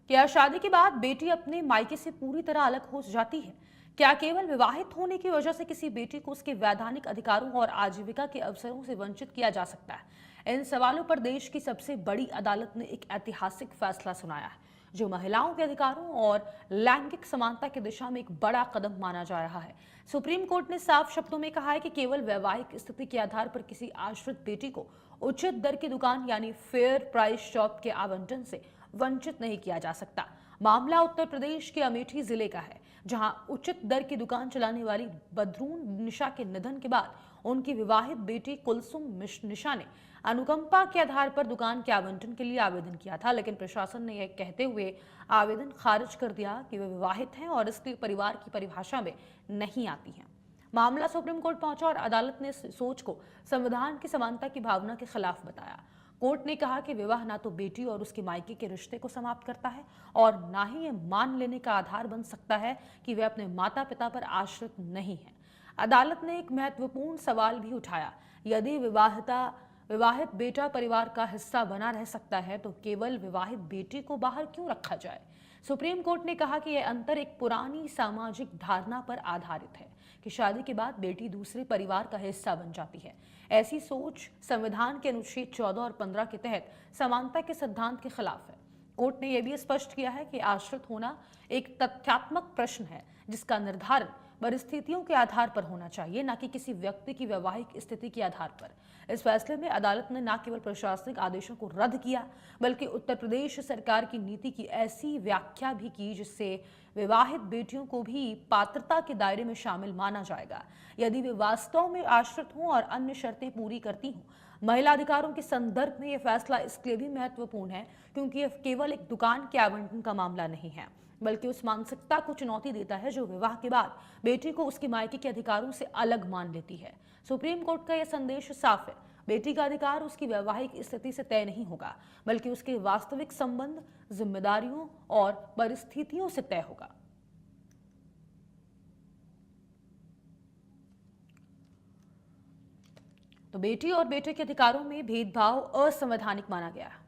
क्या शादी के बाद बेटी अपने मायके से पूरी तरह अलग हो जाती है? क्या केवल विवाहित होने की वजह से किसी बेटी को उसके वैधानिक अधिकारों और आजीविका के अवसरों से वंचित किया जा सकता है? इन सवालों पर देश की सबसे बड़ी अदालत ने एक ऐतिहासिक फैसला सुनाया है, जो महिलाओं के अधिकारों और लैंगिक समानता की दिशा में एक बड़ा कदम माना जा रहा है। सुप्रीम कोर्ट ने साफ शब्दों में कहा है कि केवल वैवाहिक स्थिति के आधार पर किसी आश्रित बेटी को उचित दर की दुकान यानी फेयर प्राइस शॉप के आवंटन से वंचित नहीं किया जा सकता। मामला उत्तर प्रदेश के अमेठी जिले का है, जहां उचित दर की दुकान चलाने वाली बदरून निशा के निधन के बाद उनकी विवाहित बेटी कुलसुम निशा ने अनुकंपा के आधार पर दुकान के आवंटन के लिए आवेदन किया था, लेकिन प्रशासन ने यह कहते हुए आवेदन खारिज कर दिया कि वे विवाहित हैं और इसलिए परिवार की परिभाषा में नहीं आती हैं। मामला सुप्रीम कोर्ट पहुंचा और अदालत ने इस सोच को संविधान की समानता की भावना के खिलाफ बताया। कोर्ट ने कहा कि विवाह ना तो बेटी और उसके मायके के रिश्ते को समाप्त करता है और ना ही ये मान लेने का आधार बन सकता है कि वे अपने माता पिता पर आश्रित नहीं है। अदालत ने एक महत्वपूर्ण सवाल भी उठाया, यदि विवाहित बेटा परिवार का हिस्सा बना रह सकता है तो केवल विवाहित बेटी को बाहर क्यों रखा जाए? सुप्रीम कोर्ट ने कहा कि यह अंतर एक पुरानी सामाजिक धारणा पर आधारित है कि शादी के बाद बेटी दूसरे परिवार का हिस्सा बन जाती है। ऐसी सोच संविधान के अनुच्छेद 14 और 15 के तहत समानता के सिद्धांत के खिलाफ है। कोर्ट ने यह भी स्पष्ट किया है कि आश्रित होना एक तथ्यात्मक प्रश्न है, जिसका निर्धारण परिस्थितियों के आधार पर होना चाहिए, न कि किसी व्यक्ति की वैवाहिक स्थिति के आधार पर। इस फैसले में अदालत ने न केवल प्रशासनिक आदेशों को रद्द किया, बल्कि उत्तर प्रदेश सरकार की नीति की ऐसी व्याख्या भी की जिससे विवाहित बेटियों को भी पात्रता के दायरे में शामिल माना जाएगा, यदि वे वास्तव में आश्रित हों और अन्य शर्तें पूरी करती हों। महिला अधिकारों के संदर्भ में यह फैसला इसलिए भी महत्वपूर्ण है क्योंकि यह केवल एक दुकान के आवंटन का मामला नहीं है, बल्कि उस मानसिकता को चुनौती देता है जो विवाह के बाद बेटी को उसके मायके के अधिकारों से अलग मान लेती है। सुप्रीम कोर्ट का यह संदेश साफ है, बेटी का अधिकार उसकी वैवाहिक स्थिति से तय नहीं होगा, बल्कि उसके वास्तविक संबंध, जिम्मेदारियों और परिस्थितियों से तय होगा। तो बेटी और बेटे के अधिकारों में भेदभाव असंवैधानिक माना गया है।